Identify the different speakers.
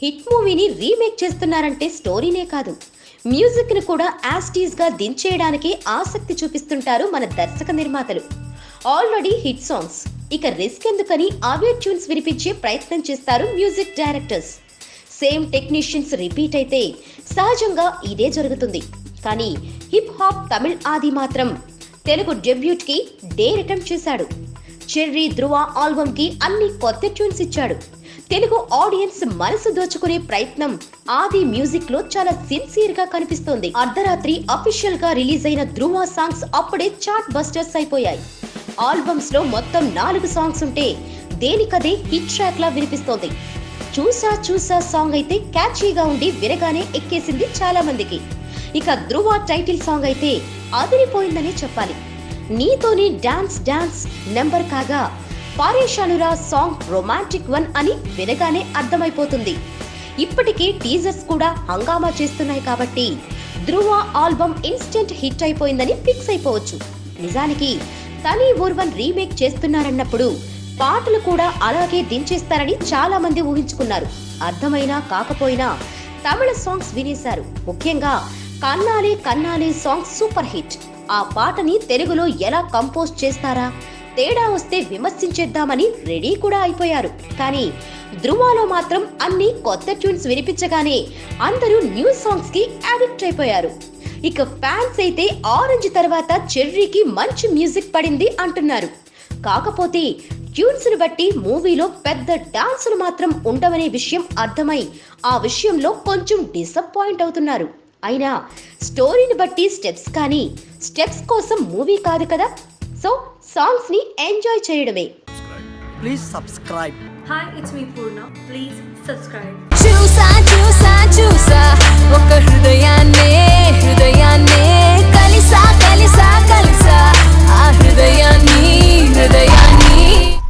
Speaker 1: Hit మూవీని remake చేస్తున్నారంటే స్టోరీనే కాదు, మ్యూజిక్ ని కూడా యాస్టీస్ గా దించేయడానికి ఆసక్తి చూపిస్తుంటారు మన దర్శక నిర్మాతలు. ఆల్రెడీ హిట్ సాంగ్స్, ఇక రిస్క్ ఎందుకని అవే ట్యూన్స్ వినిపించే ప్రయత్నం చేస్తారు music directors. Same technicians repeat అయితే సహజంగా ఇదే జరుగుతుంది. కానీ హిప్ హాప్ తమిళ్ ఆది మాత్రం తెలుగు డెబ్యూట్ కి డేర్ అటెంప్ట్ చేశాడు. చెర్రీ ధృవ ఆల్బమ్ కి అన్ని కొత్త ట్యూన్స్ ఇచ్చాడు. తెలుగు ఆడియన్స్ మనసు దోచుకునే ప్రయత్నం ఆది మ్యూజిక్ లో చాలా సిన్సియర్ గా కనిపిస్తోంది. అర్ధరాత్రి అఫీషియల్ గా రిలీజ్ అయిన ధృవ సాంగ్స్ అప్పుడే చార్ట్ బస్టర్స్ అయిపోయాయి. ఆల్బమ్స్ లో మొత్తం 4 సాంగ్స్ ఉంటే దేనికదే హిట్ ట్రాక్ లా వినిపిస్తోంది. చూసా చూసా సాంగ్ అయితే క్యాచీగా ఉండి వినగానే ఎక్కేసింది చాలా మందికి. ఇక ధృవ టైటిల్ సాంగ్ అయితే అదిరిపోయిందనే చెప్పాలి. నీతోని డాన్స్ డాన్స్ నెంబర్ కాగా పారేషానురా సాంగ్ రొమాంటిక్ వన్ అని వినగానే అర్థమైపోతుంది. ఇప్పటికే టీజర్స్ కూడా హంగామా చేస్తున్నాయి కాబట్టి ధృవ ఆల్బమ్ ఇన్స్టెంట్ హిట్ అయిపోయిందని ఫిక్స్ అయిపోవచ్చు. నిజానికి తని ఊర్వన్ రీమేక్ చేస్తున్నారన్నప్పుడు పాటలు కూడా అలాగే దించేస్తారని చాలా మంది ఊహించుకున్నారు. అర్థమైనా కాకపోయినా తమిళ సాంగ్స్ వినేశారు. ముఖ్యంగా కన్నాలే కన్నాలే సాంగ్ సూపర్ హిట్. ఆ పాటని తెలుగులో ఎలా కంపోజ్ చేస్తారా, తేడా వస్తే విమర్శించేద్దామని రెడీ కూడా అయిపోయారు. కానీ ధృవలో మాత్రం అన్ని కొత్త ట్యూన్స్ వినిపించగానే అందరూ న్యూ సాంగ్స్ కి అడిక్ట్ అయిపోయారు. ఇక ఫ్యాన్స్ అయితే ఆరెంజ్ తర్వాత చెర్రీకి మంచి మ్యూజిక్ పడింది అంటున్నారు. కాకపోతే ట్యూన్స్ ని బట్టి మూవీలో పెద్ద డాన్సులు మాత్రం ఉండవనే విషయం అర్థమై ఆ విషయంలో కొంచెం డిసప్పాయింట్ అవుతున్నారు. అయినా స్టోరీని బట్టి స్టెప్స్, కానీ స్టెప్స్ కోసం మూవీ కాదు కదా, సో సాంగ్స్ ని ఎంజాయ్ చేయడమే.
Speaker 2: Please subscribe.
Speaker 3: Hi, it's me Purna. Please subscribe.
Speaker 4: చూసా చూసా